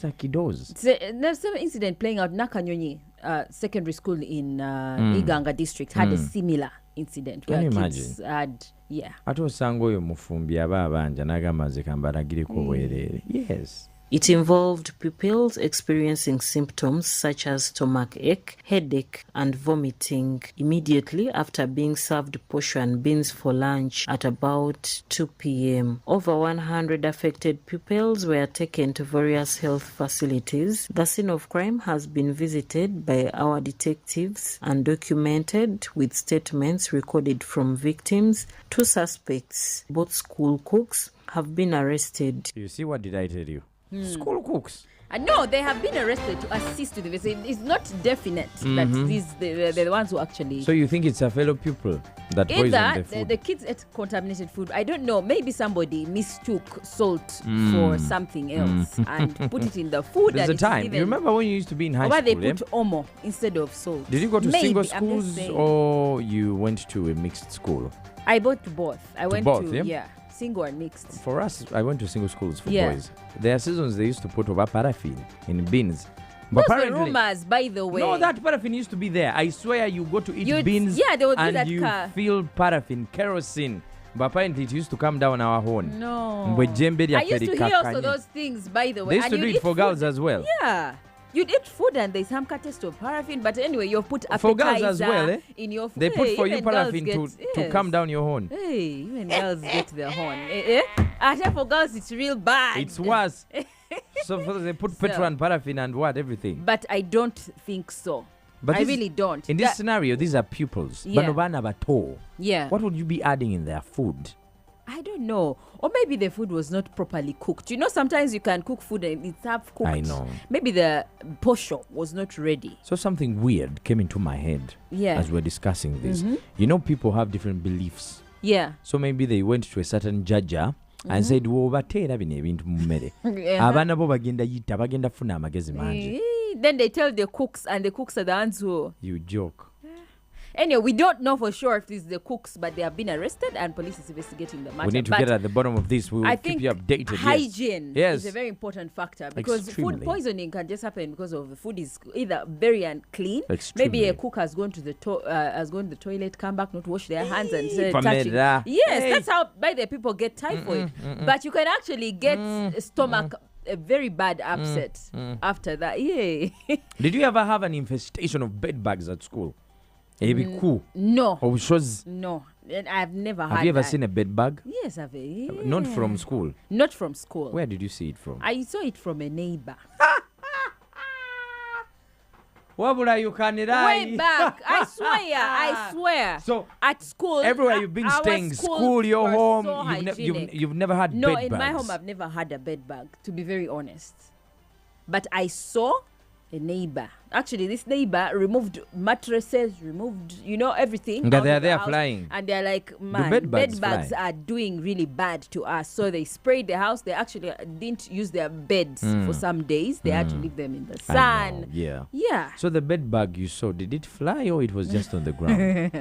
are kiddos. There's some incident playing out. Nakanyonyi secondary school in Iganga district had a similar incident. Can you kids imagine? had, yeah. Ate osanga oyo mufumbi aba abanja n'agamba nze kambalagireko bwereere. Yes. It involved pupils experiencing symptoms such as stomachache, headache, and vomiting immediately after being served posho and beans for lunch at about 2 p.m. Over 100 affected pupils were taken to various health facilities. The scene of crime has been visited by our detectives and documented with statements recorded from victims. 2 suspects, both school cooks, have been arrested. You see, what did I tell you? School cooks. No, they have been arrested to assist with this. It's not definite that they're the ones who actually... So you think it's a fellow pupil that poisoned the food? The kids ate contaminated food. I don't know. Maybe somebody mistook salt for something else and put it in the food. There's a time. You remember when you used to be in high school? They put omo instead of salt. Did you go to single schools or you went to a mixed school? I went to both. I went both, to yeah? Single and mixed. For us, I went to single schools for boys. There are seasons they used to put over paraffin in bins. But those are rumors, by the way. No, that paraffin used to be there. I swear you go to eat beans they would and you feel paraffin, kerosene. But apparently it used to come down our horn. No. I used to hear also those things, by the way. They used to do it for girls as well. Yeah. You'd eat food and there's some taste of paraffin, but anyway, you've put appetizer for girls as well, in your food. They put for you paraffin to come down your horn. Hey, even girls get their horn. Actually, for girls, it's real bad. It's worse. So they put petrol and paraffin and everything. But I don't think so. But I really don't. In this scenario, these are pupils. Yeah. Yeah. What would you be adding in their food? I don't know. Or maybe the food was not properly cooked. You know, sometimes you can cook food and it's half cooked. I know. Maybe the posho was not ready. So something weird came into my head as we're discussing this. You know, people have different beliefs. Yeah. So maybe they went to a certain judge and said, then they tell the cooks, and the cooks are the ones who... You joke. Anyway, we don't know for sure if it's the cooks, but they have been arrested and police is investigating the matter. We need to get at the bottom of this. We will keep you updated. Hygiene is a very important factor because food poisoning can just happen because of the food is either very unclean. Maybe a cook has gone to the toilet, come back, not wash their hands and touching. That's how by the people get typhoid. But you can actually get stomach a very bad upset after that. Yeah. Did you ever have an infestation of bed bugs at school? Cool. No. Or shows? No. I've never had. Have you ever seen a bed bug? Yes, I've. Yeah. Not from school. Not from school. Where did you see it from? I saw it from a neighbor. You can way back. I swear. So at school, everywhere you've been staying, school, your home, so you've never had bed bugs. No, in my home I've never had a bed bug, to be very honest. But I saw a neighbor. Actually, this neighbor removed mattresses, removed, everything. They're there flying. And they're like, man, bed bugs are doing really bad to us. So they sprayed the house. They actually didn't use their beds for some days. They had to leave them in the sun. Yeah. So the bed bug you saw, did it fly or it was just on the ground?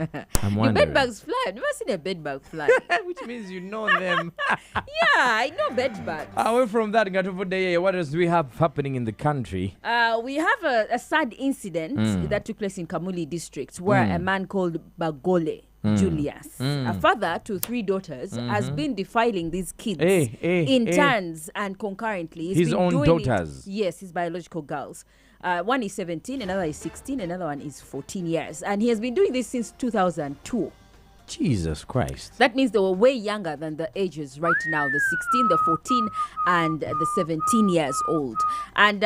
I'm wondering. The bed bugs fly. I've never seen a bed bug fly. Which means you know them. Yeah, I know bed bugs. Away from that, what else do we have happening in the country? We have a sad incident that took place in Kamuli district where a man called Bagole Julius, a father to 3 daughters, has been defiling these kids in turns and concurrently. He's his been own doing daughters? Yes, his biological girls. One is 17, another is 16, another one is 14 years. And he has been doing this since 2002. Jesus Christ. That means they were way younger than the ages right now, the 16, the 14, and the 17 years old. And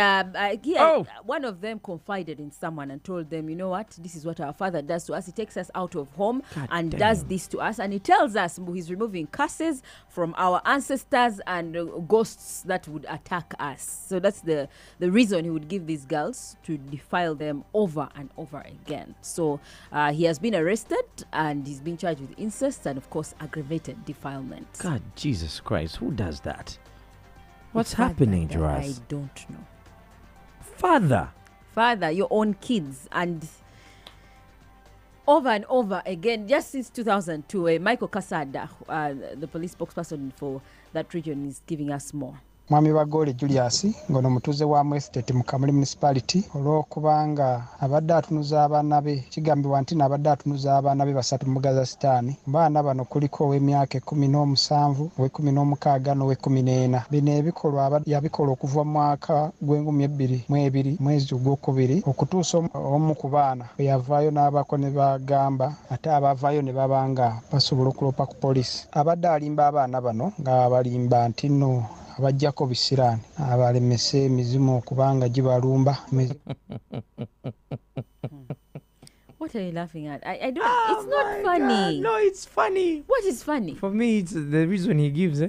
one of them confided in someone and told them, you know what, this is what our father does to us. He takes us out of home does this to us. And he tells us he's removing curses from our ancestors and ghosts that would attack us. So that's the reason he would give these girls to defile them over and over again. So he has been arrested and he's been charged with incest and, of course, aggravated defilement. God, Jesus Christ, who does that? What's happening to us? I don't know. Father, your own kids, and over and over again, just since 2002, Michael Kasada, the police spokesperson for that region, is giving us more. mwami Bagole Julius ngono mutuze wa Estate mu Kamuli Municipality olw'okubanga abadde atunuza abaana be kigambibwa nti n'abadde atunuza abaana be basatu mu Gazasitaani. Baana bano kuliko ow'emyaka 17, ow'e16 n'ow'e14. Bino ebikolwa yabikola okuva mu mwaka gw'e2022 mwezi Ogwokubiri okutuusa omu ku baana bwe yavaayo n'abako ne bagamba ate abavaayo ne babanga basobola okulopa ku poliisi. Abadde alimba abaana bano nga balimba nti nno abajjako bisiraani abalemese emizimu okubanga gibalumba. What are you laughing at? I don't. It's not funny. God. No, it's funny. What is funny? For me, it's the reason he gives.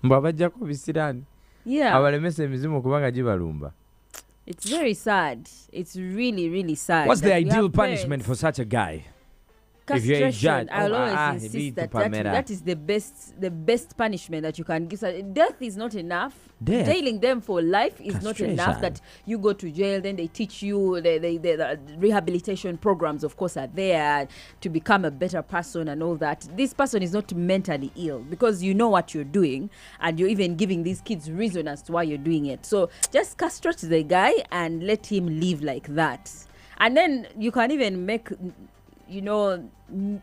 Mbabajjako bisiraani. Yeah. Abalemese emizimu okubanga gibalumba. It's very sad. It's really, really sad. What's the ideal punishment for such a guy? Castration. If you're a judge, I'll always insist that is the best punishment that you can give. Death is not enough. Death. Jailing them for life is not enough. That you go to jail, then they teach you the rehabilitation programs, of course, are there to become a better person and all that. This person is not mentally ill because you know what you're doing, and you're even giving these kids reason as to why you're doing it. So just castrate the guy and let him live like that. And then you can even make,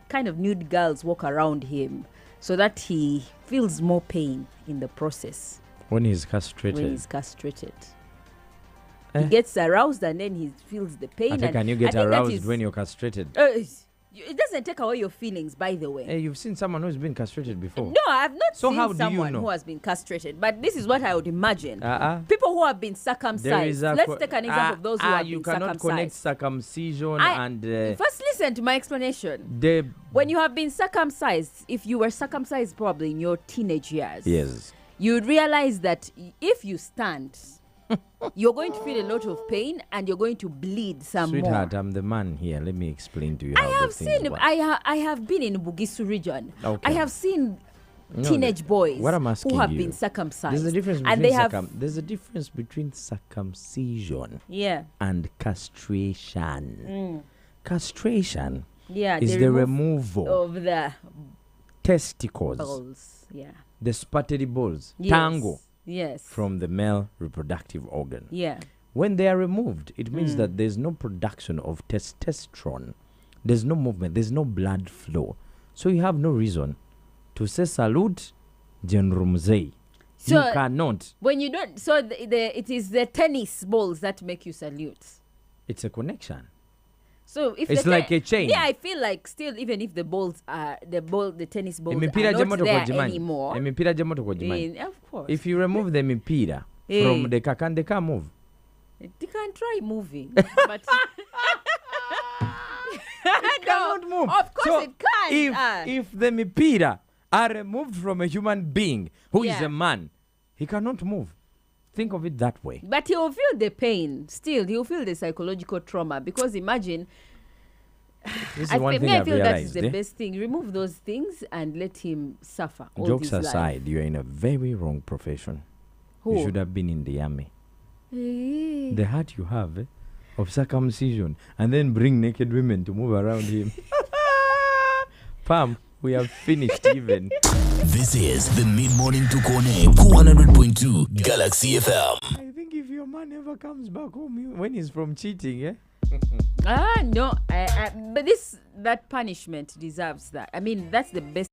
kind of nude girls walk around him so that he feels more pain in the process. When he's castrated. He gets aroused and then he feels the pain. Can you get aroused when you're castrated? It doesn't take away your feelings, by the way. Hey, you've seen someone who's been castrated before? No, I've not so seen someone who has been castrated. But this is what I would imagine. People who have been circumcised. Let's take an example of those who have been circumcised. You cannot connect circumcision and... First, listen to my explanation. When you have been circumcised, if you were circumcised probably in your teenage years, yes, you'd realize that if you stand... you're going to feel a lot of pain and you're going to bleed some more. Sweetheart, I'm the man here. Let me explain to you I have been in Bugisu region. Okay. I have seen teenage boys who have been circumcised. There's a difference between there's a difference between circumcision and castration. Castration is the removal of the testicles. Balls. Yeah. The spattery balls. Tango. Yes. From the male reproductive organ. Yeah. When they are removed, it means that there's no production of testosterone. There's no movement. There's no blood flow. So you have no reason to say salute General Mzee. So you cannot. When you don't, so it is the tennis balls that make you salute. It's a connection. So if it's like a chain. Yeah, I feel like still, even if the balls are the tennis balls are not there anymore. Of course. If you remove the mipira from the kakan, they can't move. They can try moving, but it cannot move. Of course, it can. If the mipira are removed from a human being who is a man, he cannot move. Think of it that way. But he will feel the pain. Still, he will feel the psychological trauma. Because imagine, this is one thing I feel that is the best thing. Remove those things and let him suffer. Jokes aside, you're in a very wrong profession. Who? You should have been in the army. The heart you have of circumcision and then bring naked women to move around him. Pam, we have finished even. This is the Mid-Morning Tukone 100.2 Galaxy FM. I think if your man ever comes back home when he's from cheating, no. But that punishment deserves that. I mean, that's the best